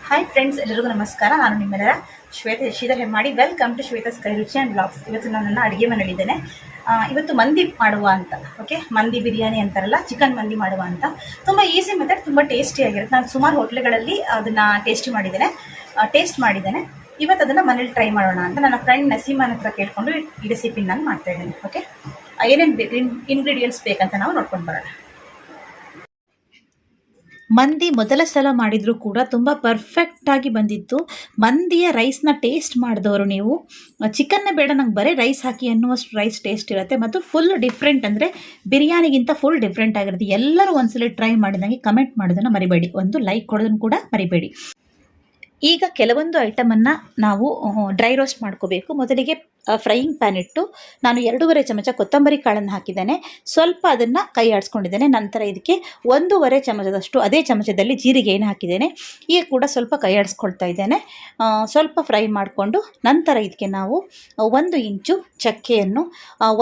Hi friends, ಎಲ್ಲರಿಗೂ ನಮಸ್ಕಾರ. ನಾನು ನಿಮ್ಮೆಲ್ಲರ ಶ್ವೇತಾ ಶ್ರೀಧರ್ ಹೆಮ್ಮಾಡಿ. ವೆಲ್ಕಮ್ ಟು ಶ್ವೇತಾಸ್ ಕೈ ರುಚಿ ಆ್ಯಂಡ್ ಬ್ಲಾಗ್ಸ್. ಇವತ್ತು ನಾನು ನನ್ನ ಅಡುಗೆ ಮನೆಯಲ್ಲಿದ್ದೇನೆ. ಇವತ್ತು ಮಂದಿ ಮಾಡುವ ಅಂತ. ಓಕೆ, ಮಂದಿ ಬಿರಿಯಾನಿ ಅಂತಾರಲ್ಲ, ಚಿಕನ್ ಮಂದಿ ಮಾಡುವ ಅಂತ. ತುಂಬ ಈಸಿ ಮೆಥಡ್, ತುಂಬ ಟೇಸ್ಟಿಯಾಗಿರುತ್ತೆ. ನಾನು ಸುಮಾರು ಹೋಟ್ಲುಗಳಲ್ಲಿ ಅದನ್ನು ಟೇಸ್ಟ್ ಮಾಡಿದ್ದೇನೆ. ಇವತ್ತು ಅದನ್ನು ಮನೇಲಿ ಟ್ರೈ ಮಾಡೋಣ ಅಂತ ನನ್ನ ಫ್ರೆಂಡ್ ನಸೀಮನ್ ಹತ್ರ ಕೇಳಿಕೊಂಡು ಈ ರೆಸಿಪಿನ ನಾನು ಮಾಡ್ತಾಯಿದ್ದೇನೆ. ಓಕೆ, ಏನೇನು ಇಂಗ್ರೀಡಿಯೆಂಟ್ಸ್ ಬೇಕಂತ ನಾವು ನೋಡ್ಕೊಂಡು ಬರೋಣ. ಮಂದಿ ಮೊದಲ ಸಲ ಮಾಡಿದರೂ ಕೂಡ ತುಂಬ ಪರ್ಫೆಕ್ಟಾಗಿ ಬಂದಿತ್ತು. ಮಂದಿಯ ರೈಸ್ನ ಟೇಸ್ಟ್ ಮಾಡಿದವರು ನೀವು ಚಿಕನ್ನ ಬೇಡ ನಂಗೆ ಬರೀ ರೈಸ್ ಹಾಕಿ ಅನ್ನುವಷ್ಟು ರೈಸ್ ಟೇಸ್ಟ್ ಇರುತ್ತೆ ಮತ್ತು ಫುಲ್ ಡಿಫ್ರೆಂಟ್, ಅಂದರೆ ಬಿರಿಯಾನಿಗಿಂತ ಫುಲ್ ಡಿಫ್ರೆಂಟ್ ಆಗಿರುತ್ತೆ. ಎಲ್ಲರೂ ಒಂದ್ಸಲ ಟ್ರೈ ಮಾಡಿದಂಗೆ ಕಮೆಂಟ್ ಮಾಡೋದನ್ನು ಮರಿಬೇಡಿ, ಒಂದು ಲೈಕ್ ಕೊಡೋದನ್ನು ಕೂಡ ಮರಿಬೇಡಿ. ಈಗ ಕೆಲವೊಂದು ಐಟಮನ್ನು ನಾವು ಡ್ರೈ ರೋಸ್ಟ್ ಮಾಡ್ಕೋಬೇಕು. ಮೊದಲಿಗೆ ಫ್ರೈಯಿಂಗ್ ಪ್ಯಾನ್ ಇಟ್ಟು ನಾನು 2.5 ಚಮಚ ಕೊತ್ತಂಬರಿ ಕಾಳನ್ನು ಹಾಕಿದ್ದೇನೆ. ಸ್ವಲ್ಪ ಅದನ್ನು ಕೈ ಆಡಿಸ್ಕೊಂಡಿದ್ದೇನೆ. ನಂತರ ಇದಕ್ಕೆ 1.5 ಚಮಚದಷ್ಟು ಅದೇ ಚಮಚದಲ್ಲಿ ಜೀರಿಗೆಯನ್ನು ಹಾಕಿದ್ದೇನೆ. ಈಗ ಕೂಡ ಸ್ವಲ್ಪ ಕೈ ಆಡಿಸ್ಕೊಳ್ತಾ ಇದ್ದೇನೆ. ಸ್ವಲ್ಪ ಫ್ರೈ ಮಾಡಿಕೊಂಡು ನಂತರ ಇದಕ್ಕೆ ನಾವು 1 ಇಂಚು ಚಕ್ಕೆಯನ್ನು,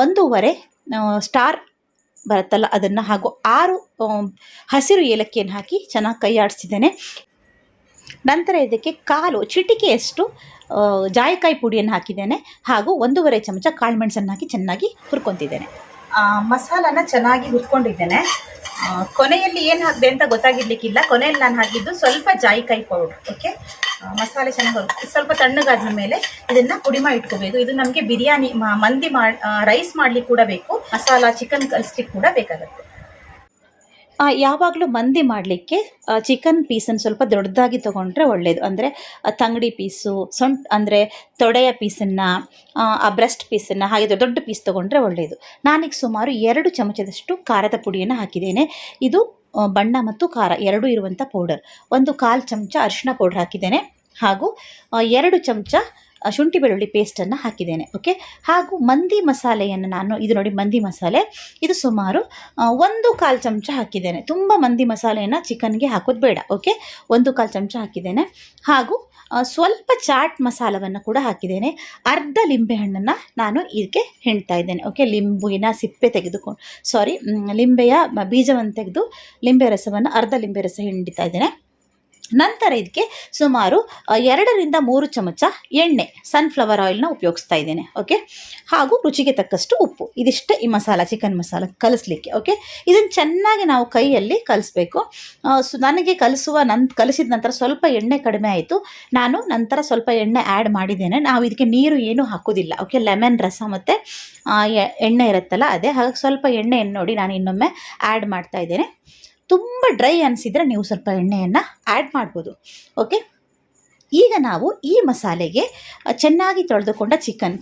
1.5 ಸ್ಟಾರ್ ಬರುತ್ತಲ್ಲ ಅದನ್ನು, ಹಾಗೂ 6 ಹಸಿರು ಏಲಕ್ಕಿಯನ್ನು ಹಾಕಿ ಚೆನ್ನಾಗಿ ಕೈ ಆಡಿಸಿದ್ದೇನೆ. ನಂತರ ಇದಕ್ಕೆ ಚಿಟಿಕೆಯಷ್ಟು ಜಾಯಿಕಾಯಿ ಪುಡಿಯನ್ನು ಹಾಕಿದ್ದೇನೆ, ಹಾಗೂ 1.5 ಚಮಚ ಕಾಳುಮೆಣಸನ್ನು ಹಾಕಿ ಚೆನ್ನಾಗಿ ಹುರ್ಕೊತಿದ್ದೇನೆ. ಮಸಾಲಾನ ಚೆನ್ನಾಗಿ ಹುರ್ಕೊಂಡಿದ್ದೇನೆ. ಕೊನೆಯಲ್ಲಿ ಏನು ಹಾಕಿದೆ ಅಂತ ಗೊತ್ತಾಗಿರ್ಲಿಕ್ಕಿಲ್ಲ. ಕೊನೆಯಲ್ಲಿ ನಾನು ಹಾಕಿದ್ದು ಸ್ವಲ್ಪ ಜಾಯಿಕಾಯಿ ಪೌಡ್ರ್. ಓಕೆ, ಮಸಾಲೆ ಚೆನ್ನಾಗಿ ಸ್ವಲ್ಪ ತಣ್ಣಗಾದ ಮೇಲೆ ಇದನ್ನು ಪುಡಿ ಮಾಡಿ ಇಟ್ಕೋಬೇಕು. ಇದು ನಮಗೆ ಬಿರಿಯಾನಿ ಮಂದಿ ರೈಸ್ ಮಾಡಲಿಕ್ಕೆ ಕೂಡ ಬೇಕು, ಮಸಾಲ ಚಿಕನ್ ಕಲಿಸ್ಲಿಕ್ಕೆ ಕೂಡ ಬೇಕಾಗುತ್ತೆ. ಯಾವಾಗಲೂ ಮಂದಿ ಮಾಡಲಿಕ್ಕೆ ಚಿಕನ್ ಪೀಸನ್ನು ಸ್ವಲ್ಪ ದೊಡ್ಡದಾಗಿ ತೊಗೊಂಡ್ರೆ ಒಳ್ಳೆಯದು. ಅಂದರೆ ತಂಗಡಿ ಪೀಸು, ಅಂದರೆ ತೊಡೆಯ ಪೀಸನ್ನು, ಬ್ರೆಸ್ಟ್ ಪೀಸನ್ನು ಹಾಗೆ ದೊಡ್ಡ ಪೀಸ್ ತೊಗೊಂಡ್ರೆ ಒಳ್ಳೆಯದು. ನಾನೀಗ ಸುಮಾರು 2 ಚಮಚದಷ್ಟು ಖಾರದ ಪುಡಿಯನ್ನು ಹಾಕಿದ್ದೇನೆ. ಇದು ಬಣ್ಣ ಮತ್ತು ಖಾರ ಎರಡೂ ಇರುವಂಥ ಪೌಡರ್. 1/4 ಚಮಚ ಅರಿಶಿಣ ಪೌಡರ್ ಹಾಕಿದ್ದೇನೆ, ಹಾಗೂ 2 ಚಮಚ ಶುಂಠಿ ಬೆಳ್ಳುಳ್ಳಿ ಪೇಸ್ಟನ್ನು ಹಾಕಿದ್ದೇನೆ. ಓಕೆ, ಹಾಗೂ ಮಂದಿ ಮಸಾಲೆಯನ್ನು ನಾನು, ಇದು ನೋಡಿ ಮಂದಿ ಮಸಾಲೆ, ಇದು ಸುಮಾರು 1/4 ಚಮಚ ಹಾಕಿದ್ದೇನೆ. ತುಂಬ ಮಂದಿ ಮಸಾಲೆಯನ್ನು ಚಿಕನ್ಗೆ ಹಾಕೋದು ಬೇಡ. ಓಕೆ, 1/4 ಚಮಚ ಹಾಕಿದ್ದೇನೆ. ಹಾಗೂ ಸ್ವಲ್ಪ ಚಾಟ್ ಮಸಾಲವನ್ನು ಕೂಡ ಹಾಕಿದ್ದೇನೆ. ಅರ್ಧ ಲಿಂಬೆಹಣ್ಣನ್ನು ನಾನು ಇದಕ್ಕೆ ಹಿಂಡ್ತಾ ಇದ್ದೇನೆ. ಓಕೆ, ಲಿಂಬೆಯ ಬೀಜವನ್ನು ತೆಗೆದು ಲಿಂಬೆ ರಸವನ್ನು, ಅರ್ಧ ಲಿಂಬೆ ರಸ ಹಿಂಡ್ತಾ ಇದ್ದೇನೆ. ನಂತರ ಇದಕ್ಕೆ ಸುಮಾರು 2-3 ಚಮಚ ಎಣ್ಣೆ, ಸನ್ಫ್ಲವರ್ ಆಯಿಲ್ನ ಉಪಯೋಗಿಸ್ತಾ ಇದ್ದೇನೆ. ಓಕೆ, ಹಾಗೂ ರುಚಿಗೆ ತಕ್ಕಷ್ಟು ಉಪ್ಪು. ಇದಿಷ್ಟೇ ಈ ಮಸಾಲ, ಚಿಕನ್ ಮಸಾಲ ಕಲಿಸ್ಲಿಕ್ಕೆ. ಓಕೆ, ಇದನ್ನು ಚೆನ್ನಾಗಿ ನಾವು ಕೈಯಲ್ಲಿ ಕಲಿಸ್ಬೇಕು. ನನಗೆ ಕಲಿಸಿದ ನಂತರ ಸ್ವಲ್ಪ ಎಣ್ಣೆ ಕಡಿಮೆ ಆಯಿತು. ನಾನು ನಂತರ ಸ್ವಲ್ಪ ಎಣ್ಣೆ ಆ್ಯಡ್ ಮಾಡಿದ್ದೇನೆ. ನಾವು ಇದಕ್ಕೆ ನೀರು ಏನೂ ಹಾಕೋದಿಲ್ಲ. ಓಕೆ, ಲೆಮನ್ ರಸ ಮತ್ತು ಎಣ್ಣೆ ಇರುತ್ತಲ್ಲ ಅದೇ, ಹಾಗಾಗಿ ಸ್ವಲ್ಪ ಎಣ್ಣೆಯನ್ನು ನೋಡಿ ನಾನು ಇನ್ನೊಮ್ಮೆ ಆ್ಯಡ್ ಮಾಡ್ತಾ ಇದ್ದೇನೆ. ತುಂಬ ಡ್ರೈ ಅನಿಸಿದರೆ ನೀವು ಸ್ವಲ್ಪ ಎಣ್ಣೆಯನ್ನು ಆ್ಯಡ್ ಮಾಡ್ಬೋದು. ಓಕೆ, ಈಗ ನಾವು ಈ ಮಸಾಲೆಗೆ ಚೆನ್ನಾಗಿ ತೊಳೆದುಕೊಂಡ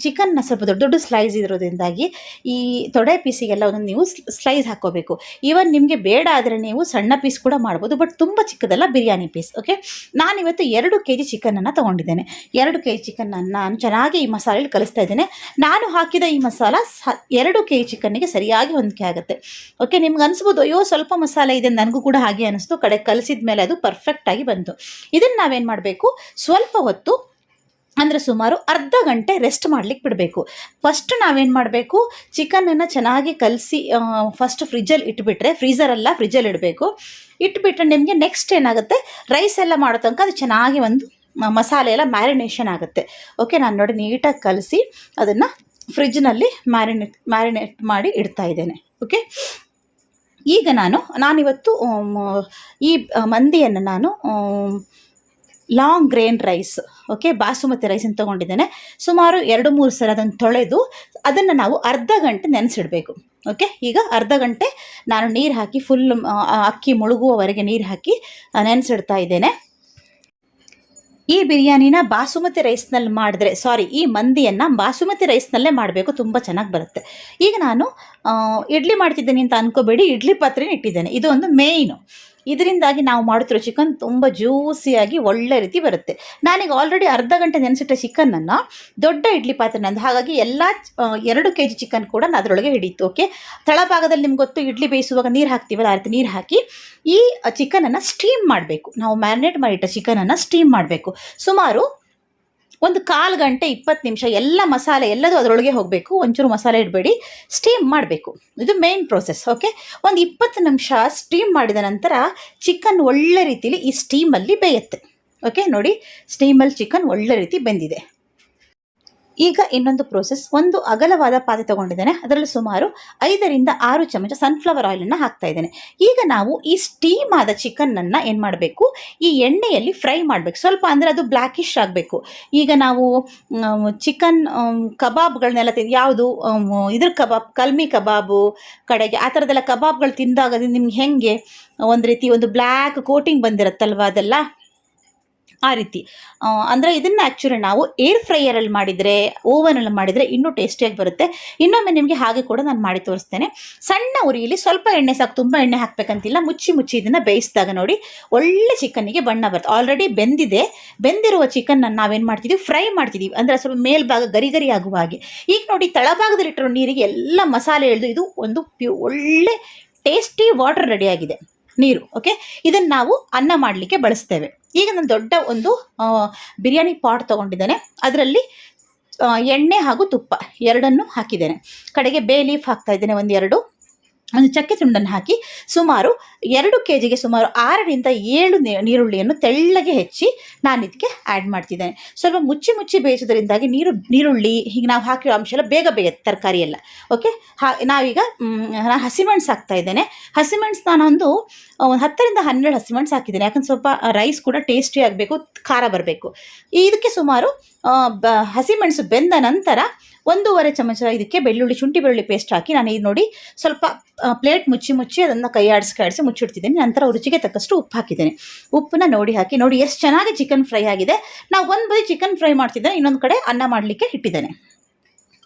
ಚಿಕನ್ನ ಸ್ವಲ್ಪ ದೊಡ್ಡ ಸ್ಲೈಸ್ ಇರೋದ್ರಿಂದಾಗಿ ಈ ತೊಡೆ ಪೀಸಿಗೆಲ್ಲ ಒಂದೊಂದು ನೀವು ಸ್ಲೈಸ್ ಹಾಕ್ಕೋಬೇಕು. ಈವನ್ ನಿಮಗೆ ಬೇಡ ಆದರೆ ನೀವು ಸಣ್ಣ ಪೀಸ್ ಕೂಡ ಮಾಡ್ಬೋದು, ಬಟ್ ತುಂಬ ಚಿಕ್ಕದಲ್ಲ, ಬಿರಿಯಾನಿ ಪೀಸ್. ಓಕೆ, ನಾನಿವತ್ತು 2 kg ಚಿಕನನ್ನು ತೊಗೊಂಡಿದ್ದೇನೆ. 2 kg ಚಿಕನನ್ನು ನಾನು ಚೆನ್ನಾಗಿ ಈ ಮಸಾಲೆಯಲ್ಲಿ ಕಲಿಸ್ತಾ ಇದ್ದೇನೆ. ನಾನು ಹಾಕಿದ ಈ ಮಸಾಲ 2 kg ಚಿಕನ್ನಿಗೆ ಸರಿಯಾಗಿ ಹೊಂದಿಕೆ ಆಗುತ್ತೆ. ಓಕೆ, ನಿಮ್ಗೆ ಅನಿಸ್ಬೋದು ಅಯ್ಯೋ ಸ್ವಲ್ಪ ಮಸಾಲೆ ಇದೆ, ನನಗೂ ಕೂಡ ಹಾಗೆ ಅನಿಸ್ತು. ಕಲಿಸಿದ ಮೇಲೆ ಅದು ಪರ್ಫೆಕ್ಟಾಗಿ ಬಂತು. ಇದನ್ನು ನಾವೇನು ಮಾಡಬೇಕು, ಸ್ವಲ್ಪ ಹೊತ್ತು, ಅಂದರೆ ಸುಮಾರು ಅರ್ಧ ಗಂಟೆ ರೆಸ್ಟ್ ಮಾಡಲಿಕ್ಕೆ ಬಿಡಬೇಕು. ಫಸ್ಟ್ ನಾವೇನು ಮಾಡಬೇಕು, ಚಿಕನನ್ನು ಚೆನ್ನಾಗಿ ಕಲಸಿ ಫಸ್ಟ್ ಫ್ರಿಜ್ಜಲ್ಲಿ ಇಟ್ಬಿಟ್ರೆ, ಫ್ರೀಜರಲ್ಲಿ ಇಡಬೇಕು. ಇಟ್ಬಿಟ್ರೆ ನಿಮಗೆ ನೆಕ್ಸ್ಟ್ ಏನಾಗುತ್ತೆ, ರೈಸ್ ಎಲ್ಲ ಮಾಡೋ ತನಕ ಅದು ಚೆನ್ನಾಗಿ ಒಂದು ಮಸಾಲೆ ಎಲ್ಲ ಮ್ಯಾರಿನೇಷನ್ ಆಗುತ್ತೆ. ಓಕೆ, ನಾನು ನೋಡಿ ನೀಟಾಗಿ ಕಲಸಿ ಅದನ್ನು ಫ್ರಿಜ್ನಲ್ಲಿ ಮ್ಯಾರಿನೇಟ್ ಮಾಡಿ ಇಡ್ತಾ ಇದ್ದೇನೆ. ಓಕೆ, ಈಗ ನಾನಿವತ್ತು ಈ ಮಂದಿಯನ್ನು ನಾನು long grain rice, okay, basmati ರೈಸನ್ನು ತೊಗೊಂಡಿದ್ದೇನೆ. ಸುಮಾರು 2-3 ಸಲ ಅದನ್ನು ತೊಳೆದು ಅದನ್ನು ನಾವು ಅರ್ಧ ಗಂಟೆ ನೆನೆಸಿಡಬೇಕು. ಓಕೆ, ಈಗ ಅರ್ಧ ಗಂಟೆ ನಾನು ನೀರು ಹಾಕಿ ಅಕ್ಕಿ ಮುಳುಗುವವರೆಗೆ ನೀರು ಹಾಕಿ ನೆನೆಸಿಡ್ತಾ ಇದ್ದೇನೆ. ಈ ಬಿರಿಯಾನಿನ ಬಾಸುಮತಿ ರೈಸ್ನಲ್ಲಿ ಮಾಡಿದ್ರೆ, ಈ ಮಂದಿಯನ್ನು ಬಾಸುಮತಿ ರೈಸ್ನಲ್ಲೇ ಮಾಡಬೇಕು, ತುಂಬ ಚೆನ್ನಾಗಿ ಬರುತ್ತೆ. ಈಗ ನಾನು ಇಡ್ಲಿ ಮಾಡ್ತಿದ್ದೀನಿ ಅಂತ ಅಂದ್ಕೋಬೇಡಿ, ಇಡ್ಲಿ ಪಾತ್ರೆನ ಇಟ್ಟಿದ್ದೇನೆ. ಇದು ಒಂದು ಮೇಯ್ನು. ಇದರಿಂದಾಗಿ ನಾವು ಮಾಡುತ್ತಿರೋ ಚಿಕನ್ ತುಂಬ ಜ್ಯೂಸಿಯಾಗಿ ಒಳ್ಳೆ ರೀತಿ ಬರುತ್ತೆ. ನಾನೀಗ ಆಲ್ರೆಡಿ ಅರ್ಧ ಗಂಟೆ ನೆನೆಸಿಟ್ಟ ಚಿಕನನ್ನು ದೊಡ್ಡ ಇಡ್ಲಿ ಪಾತ್ರೆ ನಂದು, ಹಾಗಾಗಿ ಎಲ್ಲ 2 kg ಚಿಕನ್ ಕೂಡ ಅದರೊಳಗೆ ಹಿಡಿಯಿತು. ಓಕೆ, ತಳಭಾಗದಲ್ಲಿ ನಿಮ್ಗೆ ಗೊತ್ತು, ಇಡ್ಲಿ ಬೇಯಿಸುವಾಗ ನೀರು ಹಾಕ್ತೀವಲ್ಲ, ಆ ರೀತಿ ನೀರು ಹಾಕಿ ಈ ಚಿಕನನ್ನು ಸ್ಟೀಮ್ ಮಾಡಬೇಕು. ನಾವು ಮ್ಯಾರಿನೇಟ್ ಮಾಡಿಟ್ಟ ಚಿಕನನ್ನು ಸ್ಟೀಮ್ ಮಾಡಬೇಕು. ಸುಮಾರು 1/4 ಗಂಟೆ 20 ನಿಮಿಷ ಎಲ್ಲ ಮಸಾಲೆ ಎಲ್ಲದೂ ಅದರೊಳಗೆ ಹೋಗಬೇಕು. ಒಂಚೂರು ಮಸಾಲೆ ಇಡಬೇಡಿ, ಸ್ಟೀಮ್ ಮಾಡಬೇಕು. ಇದು ಮೇನ್ ಪ್ರೋಸೆಸ್. ಓಕೆ, ಒಂದು 20 ನಿಮಿಷ ಸ್ಟೀಮ್ ಮಾಡಿದ ನಂತರ ಚಿಕನ್ ಒಳ್ಳೆ ರೀತಿಯಲ್ಲಿ ಈ ಸ್ಟೀಮಲ್ಲಿ ಬೇಯುತ್ತೆ. ಓಕೆ ನೋಡಿ, ಸ್ಟೀಮಲ್ಲಿ ಚಿಕನ್ ಒಳ್ಳೆ ರೀತಿ ಬೆಂದಿದೆ. ಈಗ ಇನ್ನೊಂದು ಪ್ರೋಸೆಸ್, ಒಂದು ಅಗಲವಾದ ಪಾತ್ರೆ ತೊಗೊಂಡಿದ್ದೇನೆ, ಅದರಲ್ಲಿ ಸುಮಾರು 5-6 ಚಮಚ ಸನ್ಫ್ಲವರ್ ಆಯಿಲನ್ನು ಹಾಕ್ತಾ ಇದ್ದೇನೆ. ಈಗ ನಾವು ಈ ಸ್ಟೀಮ್ ಆದ ಚಿಕನ್ನನ್ನು ಏನು ಮಾಡಬೇಕು, ಈ ಎಣ್ಣೆಯಲ್ಲಿ ಫ್ರೈ ಮಾಡಬೇಕು ಸ್ವಲ್ಪ, ಅಂದರೆ ಅದು ಬ್ಲ್ಯಾಕಿಶ್ ಆಗಬೇಕು. ಈಗ ನಾವು ಚಿಕನ್ ಕಬಾಬ್ಗಳನ್ನೆಲ್ಲ ಯಾವುದು ಇದ್ರ ಕಬಾಬ್, ಕಲ್ಮಿ ಕಬಾಬು ಕಡೆಗೆ ಆ ಥರದ್ದೆಲ್ಲ ಕಬಾಬ್ಗಳು ತಿಂದಾಗ ನಿಮ್ಗೆ ಹೆಂಗೆ ಒಂದು ರೀತಿ ಒಂದು ಬ್ಲ್ಯಾಕ್ ಕೋಟಿಂಗ್ ಬಂದಿರುತ್ತಲ್ವ, ಅದೆಲ್ಲ ಆ ರೀತಿ. ಅಂದರೆ ಇದನ್ನು ಆ್ಯಕ್ಚುಲಿ ನಾವು ಏರ್ ಫ್ರೈಯರಲ್ಲಿ ಮಾಡಿದರೆ, ಓವನಲ್ಲಿ ಮಾಡಿದರೆ ಇನ್ನೂ ಟೇಸ್ಟಿಯಾಗಿ ಬರುತ್ತೆ. ಇನ್ನೊಮ್ಮೆ ನಿಮಗೆ ಹಾಗೆ ಕೂಡ ನಾನು ಮಾಡಿ ತೋರಿಸ್ತೇನೆ. ಸಣ್ಣ ಉರಿಯಲ್ಲಿ ಸ್ವಲ್ಪ ಎಣ್ಣೆ ಸಾಕು, ತುಂಬ ಎಣ್ಣೆ ಹಾಕಬೇಕಂತಿಲ್ಲ. ಮುಚ್ಚಿ ಇದನ್ನು ಬೇಯಿಸಿದಾಗ ನೋಡಿ ಒಳ್ಳೆ ಚಿಕನ್ನಿಗೆ ಬಣ್ಣ ಬರುತ್ತೆ. ಆಲ್ರೆಡಿ ಬೆಂದಿರುವ ಚಿಕನ್ನ ನಾವೇನು ಮಾಡ್ತಿದ್ದೀವಿ, ಫ್ರೈ ಮಾಡ್ತಿದ್ದೀವಿ, ಅಂದರೆ ಸ್ವಲ್ಪ ಮೇಲ್ಭಾಗ ಗರಿ ಆಗುವ ಹಾಗೆ. ಈಗ ನೋಡಿ ತಳಭಾಗದಲ್ಲಿಟ್ಟಿರೋ ನೀರಿಗೆ ಎಲ್ಲ ಮಸಾಲೆ ಎಳೆದು ಇದು ಒಂದು ಒಳ್ಳೆ ಟೇಸ್ಟಿ ವಾಟರ್ ರೆಡಿಯಾಗಿದೆ, ನೀರು. ಓಕೆ, ಇದನ್ನು ನಾವು ಅನ್ನ ಮಾಡಲಿಕ್ಕೆ ಬಳಸ್ತೇವೆ. ಈಗ ನಾನು ದೊಡ್ಡ ಒಂದು ಬಿರಿಯಾನಿ ಪಾಟ್ ತೊಗೊಂಡಿದ್ದೇನೆ, ಅದರಲ್ಲಿ ಎಣ್ಣೆ ಹಾಗೂ ತುಪ್ಪ ಎರಡನ್ನೂ ಹಾಕಿದ್ದೇನೆ. ಕಡೆಗೆ ಬೇ ಲೀಫ್ ಹಾಕ್ತಾ ಇದ್ದೇನೆ, ಒಂದು ಚಕ್ಕೆ ತುಂಡನ್ನು ಹಾಕಿ ಸುಮಾರು 2 kgಗೆ ಸುಮಾರು 6-7 ನೀರುಳ್ಳಿಯನ್ನು ತೆಳ್ಳಗೆ ಹೆಚ್ಚಿ ನಾನು ಇದಕ್ಕೆ ಆ್ಯಡ್ ಮಾಡ್ತಿದ್ದೇನೆ. ಸ್ವಲ್ಪ ಮುಚ್ಚಿ ಬೇಯಿಸೋದ್ರಿಂದಾಗಿ ನೀರುಳ್ಳಿ ಹೀಗೆ ನಾವು ಹಾಕಿರೋ ಅಂಶ ಎಲ್ಲ ಬೇಗ ಬೇಯುತ್ತೆ, ತರಕಾರಿ ಎಲ್ಲ. ಓಕೆ, ನಾವೀಗ ನಾನು ಹಸಿಮೆಣಸು ಹಾಕ್ತಾ ಇದ್ದೇನೆ. ಹಸಿಮೆಣಸು ನಾನೊಂದು 10-12 ಹಸಿಮೆಣಸು ಹಾಕಿದ್ದೇನೆ, ಯಾಕಂದ್ರೆ ಸ್ವಲ್ಪ ರೈಸ್ ಕೂಡ ಟೇಸ್ಟಿ ಆಗಬೇಕು, ಖಾರ ಬರಬೇಕು. ಇದಕ್ಕೆ ಸುಮಾರು ಹಸಿಮೆಣಸು ಬೆಂದ ನಂತರ 1.5 ಚಮಚ ಇದಕ್ಕೆ ಶುಂಠಿ ಬೆಳ್ಳುಳ್ಳಿ ಪೇಸ್ಟ್ ಹಾಕಿ ನಾನು ಇದು ನೋಡಿ ಸ್ವಲ್ಪ ಪ್ಲೇಟ್ ಮುಚ್ಚಿ ಅದನ್ನು ಕೈ ಆಡಿಸಿ ಮುಚ್ಚಿಡ್ತಿದ್ದೇನೆ. ನಂತರ ರುಚಿಗೆ ತಕ್ಕಷ್ಟು ಉಪ್ಪು ಹಾಕಿದ್ದೇನೆ. ಉಪ್ಪನ್ನ ಹಾಕಿ ನೋಡಿ ಎಷ್ಟು ಚೆನ್ನಾಗಿ ಚಿಕನ್ ಫ್ರೈ ಆಗಿದೆ. ನಾವು ಒಂದು ಬದಿ ಚಿಕನ್ ಫ್ರೈ ಮಾಡ್ತಿದ್ದೇನೆ, ಇನ್ನೊಂದು ಕಡೆ ಅನ್ನ ಮಾಡಲಿಕ್ಕೆ ಇಟ್ಟಿದ್ದೇನೆ.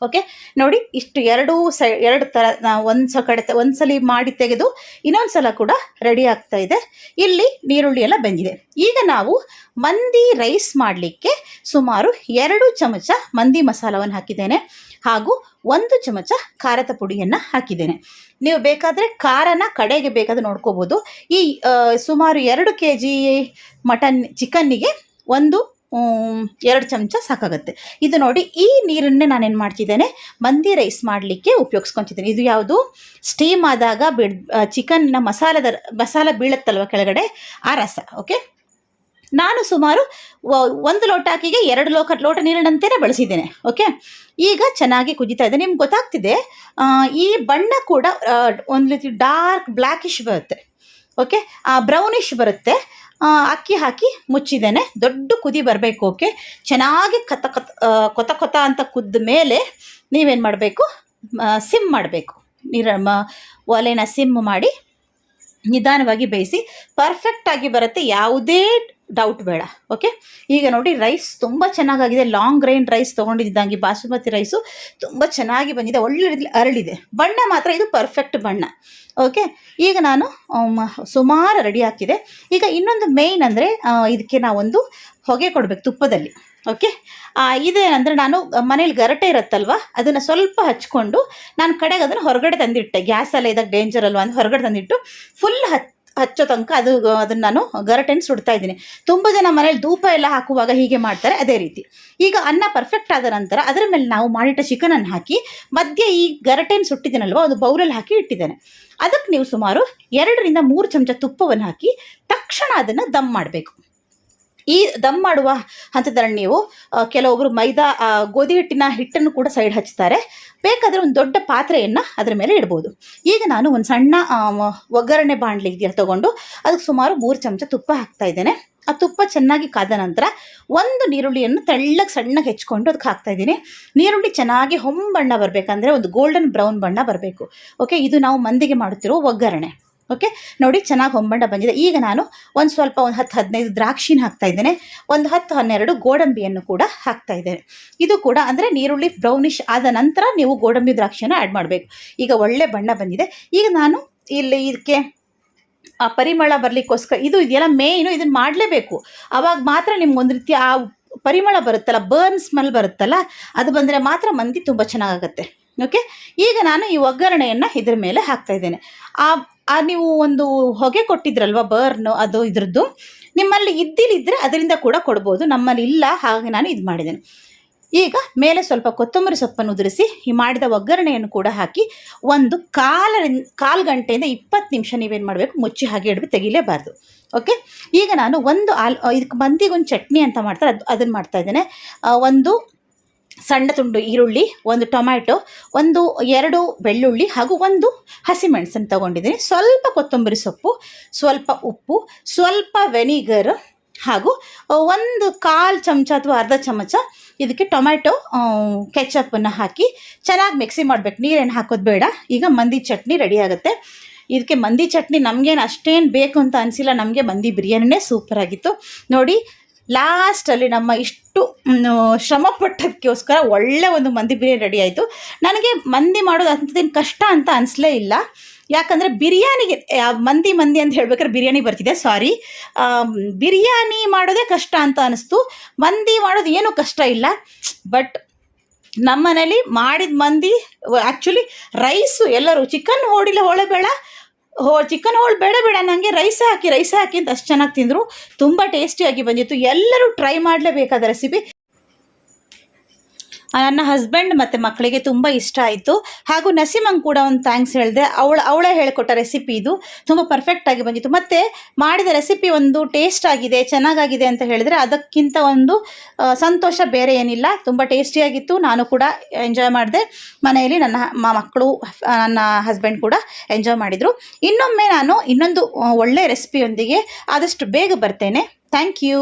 ಓಕೆ ನೋಡಿ, ಇಷ್ಟು ಎರಡು ಥರ ನಾವು ಒಂದು ಸಲ ಮಾಡಿ ತೆಗೆದು ಇನ್ನೊಂದು ಸಲ ಕೂಡ ರೆಡಿ ಆಗ್ತಾ ಇದೆ. ಇಲ್ಲಿ ನೀರುಳ್ಳಿ ಎಲ್ಲ ಬೆಂದಿದೆ. ಈಗ ನಾವು ಮಂದಿ ರೈಸ್ ಮಾಡಲಿಕ್ಕೆ ಸುಮಾರು 2 ಚಮಚ ಮಂದಿ ಮಸಾಲವನ್ನು ಹಾಕಿದ್ದೇನೆ ಹಾಗೂ 1 ಚಮಚ ಖಾರದ ಪುಡಿಯನ್ನು ಹಾಕಿದ್ದೇನೆ. ನೀವು ಬೇಕಾದರೆ ಖಾರನ ಕಡೆಗೆ ಬೇಕಾದರೆ ನೋಡ್ಕೋಬೋದು. ಈ ಸುಮಾರು 2 kg ಚಿಕನ್ನಿಗೆ 2 ಚಮಚ ಸಾಕಾಗುತ್ತೆ. ಇದು ನೋಡಿ, ಈ ನೀರನ್ನೇ ನಾನೇನು ಮಾಡ್ತಿದ್ದೇನೆ, ಮಂದಿ ರೈಸ್ ಮಾಡಲಿಕ್ಕೆ ಉಪಯೋಗಿಸ್ಕೊತಿದ್ದೇನೆ. ಇದು ಯಾವುದು, ಸ್ಟೀಮ್ ಆದಾಗ ಚಿಕನ್ನ ಮಸಾಲ ಬೀಳುತ್ತಲ್ವ ಕೆಳಗಡೆ, ಆ ರಸ. ಓಕೆ, ನಾನು ಸುಮಾರು 1 ಲೋಟ ಅಕ್ಕಿಗೆ 2 ಲೋಟ ನೀರಿನಂತೆಯೇ ಬಳಸಿದ್ದೇನೆ. ಓಕೆ, ಈಗ ಚೆನ್ನಾಗಿ ಕುದೀತಾ ಇದೆ. ನಿಮ್ಗೆ ಗೊತ್ತಾಗ್ತಿದೆ, ಈ ಬಣ್ಣ ಕೂಡ ಒಂದು ರೀತಿ ಡಾರ್ಕ್ ಬ್ಲ್ಯಾಕಿಶ್ ಬರುತ್ತೆ. ಓಕೆ, ಬ್ರೌನಿಶ್ ಬರುತ್ತೆ. ಅಕ್ಕಿ ಹಾಕಿ ಮುಚ್ಚಿದ್ದೇನೆ. ದೊಡ್ಡ ಕುದಿ ಬರಬೇಕು. ಓಕೆ, ಚೆನ್ನಾಗಿ ಕೊತ ಅಂತ ಕುದ್ದ ಮೇಲೆ ನೀವೇನು ಮಾಡಬೇಕು, ಸಿಮ್ ಮಾಡಬೇಕು. ಒಲೆನ ಸಿಮ್ ಮಾಡಿ ನಿಧಾನವಾಗಿ ಬೇಯಿಸಿ ಪರ್ಫೆಕ್ಟಾಗಿ ಬರುತ್ತೆ, ಯಾವುದೇ ಡೌಟ್ ಬೇಡ. ಓಕೆ, ಈಗ ನೋಡಿ ರೈಸ್ ತುಂಬ ಚೆನ್ನಾಗಾಗಿದೆ. ಲಾಂಗ್ ಗ್ರೈನ್ ರೈಸ್ ತೊಗೊಂಡಿದ್ದಂಗೆ ಬಾಸುಮತಿ ರೈಸು ತುಂಬ ಚೆನ್ನಾಗಿ ಬಂದಿದೆ, ಒಳ್ಳೆ ರೀತಿಯಲ್ಲಿ ಅರಳಿದೆ. ಬಣ್ಣ ಮಾತ್ರ ಇದು ಪರ್ಫೆಕ್ಟ್ ಬಣ್ಣ. ಓಕೆ, ಈಗ ನಾನು ಸುಮಾರು ರೆಡಿ ಆಗ್ತಿದೆ. ಈಗ ಇನ್ನೊಂದು ಮೇಯ್ನ್ ಅಂದರೆ ಇದಕ್ಕೆ ನಾವೊಂದು ಹೊಗೆ ಕೊಡಬೇಕು ತುಪ್ಪದಲ್ಲಿ. ಓಕೆ, ಇದೇನಂದರೆ ನಾನು ಮನೇಲಿ ಗರಟೆ ಇರುತ್ತಲ್ವ, ಅದನ್ನು ಸ್ವಲ್ಪ ಹಚ್ಕೊಂಡು ನಾನು ಕಡೆಗೆ ಅದನ್ನು ಹೊರಗಡೆ ತಂದಿಟ್ಟೆ. ಗ್ಯಾಸಲ್ಲೇ ಇದ್ದಾಗ ಡೇಂಜರ್ ಅಲ್ವ ಅಂತ ಹೊರಗಡೆ ತಂದಿಟ್ಟು ಫುಲ್ ಹಚ್ಚೋ ತನಕ ಅದನ್ನು ನಾನು ಗರಟೆನ ಸುಡ್ತಾ ಇದ್ದೀನಿ. ತುಂಬ ಜನ ಮನೇಲಿ ಧೂಪ ಎಲ್ಲ ಹಾಕುವಾಗ ಹೀಗೆ ಮಾಡ್ತಾರೆ, ಅದೇ ರೀತಿ. ಈಗ ಅನ್ನ ಪರ್ಫೆಕ್ಟ್ ಆದ ನಂತರ ಅದರ ಮೇಲೆ ನಾವು ಮಾಡಿಟ್ಟ ಚಿಕನನ್ನು ಹಾಕಿ ಮಧ್ಯೆ ಈ ಗರಟೆನ ಸುಟ್ಟಿದ್ದೀನಲ್ವ, ಅದು ಬೌಲಲ್ಲಿ ಹಾಕಿ ಇಟ್ಟಿದ್ದೇನೆ. ಅದಕ್ಕೆ ನೀವು ಸುಮಾರು 2-3 ಚಮಚ ತುಪ್ಪವನ್ನು ಹಾಕಿ ತಕ್ಷಣ ಅದನ್ನು ದಮ್ ಮಾಡಬೇಕು. ಈ ದಮ್ ಮಾಡುವ ಹಂತದಲ್ಲಿ ನೀವು ಕೆಲವೊಬ್ಬರು ಗೋಧಿ ಹಿಟ್ಟನ್ನು ಕೂಡ ಸೈಡ್ ಹಚ್ತಾರೆ. ಬೇಕಾದರೆ ಒಂದು ದೊಡ್ಡ ಪಾತ್ರೆಯನ್ನು ಅದರ ಮೇಲೆ ಇಡ್ಬೋದು. ಈಗ ನಾನು ಒಂದು ಸಣ್ಣ ಒಗ್ಗರಣೆ ಬಾಣಲಿಗೆ ತಗೊಂಡು ಅದಕ್ಕೆ ಸುಮಾರು 3 ಚಮಚ ತುಪ್ಪ ಹಾಕ್ತಾ ಇದ್ದೇನೆ. ಆ ತುಪ್ಪ ಚೆನ್ನಾಗಿ ಕಾದ ನಂತರ ಒಂದು ನೀರುಳ್ಳಿಯನ್ನು ಸಣ್ಣಗೆ ಹೆಚ್ಕೊಂಡು ಅದಕ್ಕೆ ಹಾಕ್ತಾಯಿದ್ದೀನಿ. ನೀರುಳ್ಳಿ ಚೆನ್ನಾಗಿ ಹೊಂಬಣ್ಣ ಬರಬೇಕಂದ್ರೆ ಒಂದು ಗೋಲ್ಡನ್ ಬ್ರೌನ್ ಬಣ್ಣ ಬರಬೇಕು. ಓಕೆ, ಇದು ನಾವು ಮಂದಿಗೆ ಮಾಡುತ್ತಿರೋ ಒಗ್ಗರಣೆ. ಓಕೆ ನೋಡಿ, ಚೆನ್ನಾಗಿ ಹೊಂಬಣ್ಣ ಬಂದಿದೆ. ಈಗ ನಾನು ಒಂದು 10-15 ದ್ರಾಕ್ಷಿನ ಹಾಕ್ತಾ ಇದ್ದೇನೆ. ಒಂದು 10-12 ಗೋಡಂಬಿಯನ್ನು ಕೂಡ ಹಾಕ್ತಾ ಇದ್ದೇನೆ. ಇದು ಕೂಡ ಅಂದರೆ ನೀರುಳ್ಳಿ ಬ್ರೌನಿಶ್ ಆದ ನಂತರ ನೀವು ಗೋಡಂಬಿ ದ್ರಾಕ್ಷಿಯನ್ನು ಆ್ಯಡ್ ಮಾಡಬೇಕು. ಈಗ ಒಳ್ಳೆ ಬಣ್ಣ ಬಂದಿದೆ. ಈಗ ನಾನು ಇಲ್ಲಿ ಇದಕ್ಕೆ ಪರಿಮಳ ಬರಲಿಕ್ಕೋಸ್ಕರ ಇದೆಲ್ಲ ಮೇಯ್ನು, ಇದನ್ನು ಮಾಡಲೇಬೇಕು. ಆವಾಗ ಮಾತ್ರ ನಿಮ್ಗೊಂದು ರೀತಿ ಆ ಪರಿಮಳ ಬರುತ್ತಲ್ಲ, ಬರ್ನ್ ಸ್ಮೆಲ್ ಬರುತ್ತಲ್ಲ, ಅದು ಬಂದರೆ ಮಾತ್ರ ಮಂದಿ ತುಂಬ ಚೆನ್ನಾಗಾಗತ್ತೆ. ಓಕೆ, ಈಗ ನಾನು ಈ ಒಗ್ಗರಣೆಯನ್ನು ಇದ್ರ ಮೇಲೆ ಹಾಕ್ತಾ ಇದ್ದೇನೆ. ನೀವು ಒಂದು ಹೊಗೆ ಕೊಟ್ಟಿದ್ರಲ್ವ ಬರ್ನು, ಅದು ಇದ್ರದ್ದು ನಿಮ್ಮಲ್ಲಿ ಇದ್ದಿಲಿದ್ದರೆ ಅದರಿಂದ ಕೂಡ ಕೊಡ್ಬೋದು. ನಮ್ಮಲ್ಲಿ ಇಲ್ಲ, ಹಾಗೆ ನಾನು ಇದು ಮಾಡಿದ್ದೇನೆ. ಈಗ ಮೇಲೆ ಸ್ವಲ್ಪ ಕೊತ್ತಂಬರಿ ಸೊಪ್ಪನ್ನು ಉದುರಿಸಿ ಈ ಮಾಡಿದ ಒಗ್ಗರಣೆಯನ್ನು ಕೂಡ ಹಾಕಿ ಒಂದು ಕಾಲು ಗಂಟೆಯಿಂದ 20 ನಿಮಿಷ ನೀವೇನು ಮಾಡಬೇಕು, ಮುಚ್ಚಿ ಹಾಗೆ ಇಡಬೇಕು, ತೆಗಿಲೇಬಾರ್ದು. ಓಕೆ, ಈಗ ನಾನು ಇದಕ್ಕೆ ಮಂದಿಗೊಂದು ಚಟ್ನಿ ಅಂತ ಮಾಡ್ತಾರೆ, ಅದನ್ನು ಮಾಡ್ತಾ ಇದ್ದೇನೆ. ಒಂದು ಸಣ್ಣ ತುಂಡು ಈರುಳ್ಳಿ, ಒಂದು ಟೊಮ್ಯಾಟೊ, 2 ಬೆಳ್ಳುಳ್ಳಿ ಹಾಗೂ 1 ಹಸಿಮೆಣಸನ್ನು ತೊಗೊಂಡಿದ್ದೀನಿ. ಸ್ವಲ್ಪ ಕೊತ್ತಂಬರಿ ಸೊಪ್ಪು, ಸ್ವಲ್ಪ ಉಪ್ಪು, ಸ್ವಲ್ಪ ವೆನಿಗರ್ ಹಾಗೂ 1/4 ಚಮಚ ಅಥವಾ ಅರ್ಧ ಚಮಚ ಇದಕ್ಕೆ ಟೊಮ್ಯಾಟೊ ಕೆಚಪ್ಪನ್ನು ಹಾಕಿ ಚೆನ್ನಾಗಿ ಮಿಕ್ಸಿ ಮಾಡಬೇಕು. ನೀರೇನು ಹಾಕೋದು ಬೇಡ. ಈಗ ಮಂದಿ ಚಟ್ನಿ ರೆಡಿ ಆಗುತ್ತೆ. ಇದಕ್ಕೆ ಮಂದಿ ಚಟ್ನಿ ನಮಗೇನು ಅಷ್ಟೇನು ಬೇಕು ಅಂತ ಅನಿಸಿಲ್ಲ, ನಮಗೆ ಮಂದಿ ಬಿರಿಯಾನಿನೇ ಸೂಪರಾಗಿತ್ತು ನೋಡಿ. ಲಾಸ್ಟಲ್ಲಿ ನಮ್ಮ ಇಷ್ಟು ಶ್ರಮ ಪಟ್ಟದಕ್ಕೋಸ್ಕರ ಒಳ್ಳೆ ಒಂದು ಮಂದಿ ಬಿರಿಯಾನಿ ರೆಡಿ ಆಯಿತು. ನನಗೆ ಮಂದಿ ಮಾಡೋದು ಅಂಥದ್ದೇನು ಕಷ್ಟ ಅಂತ ಅನಿಸ್ಲೇ ಇಲ್ಲ. ಯಾಕಂದರೆ ಬಿರಿಯಾನಿಗೆ ಮಂದಿ ಅಂತ ಹೇಳ್ಬೇಕಾದ್ರೆ ಬಿರಿಯಾನಿ ಬರ್ತಿದೆ, ಸಾರಿ, ಬಿರಿಯಾನಿ ಮಾಡೋದೇ ಕಷ್ಟ ಅಂತ ಅನ್ನಿಸ್ತು. ಮಂದಿ ಮಾಡೋದು ಏನೂ ಕಷ್ಟ ಇಲ್ಲ. ಬಟ್ ನಮ್ಮ ಮನೇಲಿ ಮಾಡಿದ ಮಂದಿ ಆ್ಯಕ್ಚುಲಿ ರೈಸು ಎಲ್ಲರೂ ಚಿಕನ್ ಚಿಕನ್ ಹೋಳು ಬೇಡ ನನಗೆ ರೈಸ್ ಹಾಕಿ ಅಂತ ಅಷ್ಟು ಚೆನ್ನಾಗಿ ತಿಂದರು. ತುಂಬ ಟೇಸ್ಟಿಯಾಗಿ ಬಂದಿತ್ತು. ಎಲ್ಲರೂ ಟ್ರೈ ಮಾಡಲೇಬೇಕಾದ ರೆಸಿಪಿ. ನನ್ನ ಹಸ್ಬೆಂಡ್ ಮತ್ತು ಮಕ್ಕಳಿಗೆ ತುಂಬ ಇಷ್ಟ ಆಯಿತು. ಹಾಗೂ ನಸೀಮಂಗೆ ಕೂಡ ಒಂದು ಥ್ಯಾಂಕ್ಸ್ ಹೇಳಿದೆ. ಅವಳೇ ಹೇಳಿಕೊಟ್ಟ ರೆಸಿಪಿ ಇದು ತುಂಬ ಪರ್ಫೆಕ್ಟಾಗಿ ಬಂದಿತ್ತು. ಮತ್ತು ಮಾಡಿದ ರೆಸಿಪಿ ಒಂದು ಟೇಸ್ಟ್ ಆಗಿದೆ, ಚೆನ್ನಾಗಾಗಿದೆ ಅಂತ ಹೇಳಿದರೆ ಅದಕ್ಕಿಂತ ಒಂದು ಸಂತೋಷ ಬೇರೆ ಏನಿಲ್ಲ. ತುಂಬ ಟೇಸ್ಟಿಯಾಗಿತ್ತು. ನಾನು ಕೂಡ ಎಂಜಾಯ್ ಮಾಡಿದೆ. ಮನೆಯಲ್ಲಿ ನನ್ನ ಮಕ್ಕಳು, ನನ್ನ ಹಸ್ಬೆಂಡ್ ಕೂಡ ಎಂಜಾಯ್ ಮಾಡಿದರು. ಇನ್ನೊಮ್ಮೆ ನಾನು ಇನ್ನೊಂದು ಒಳ್ಳೆಯ ರೆಸಿಪಿಯೊಂದಿಗೆ ಆದಷ್ಟು ಬೇಗ ಬರ್ತೇನೆ. Thank you.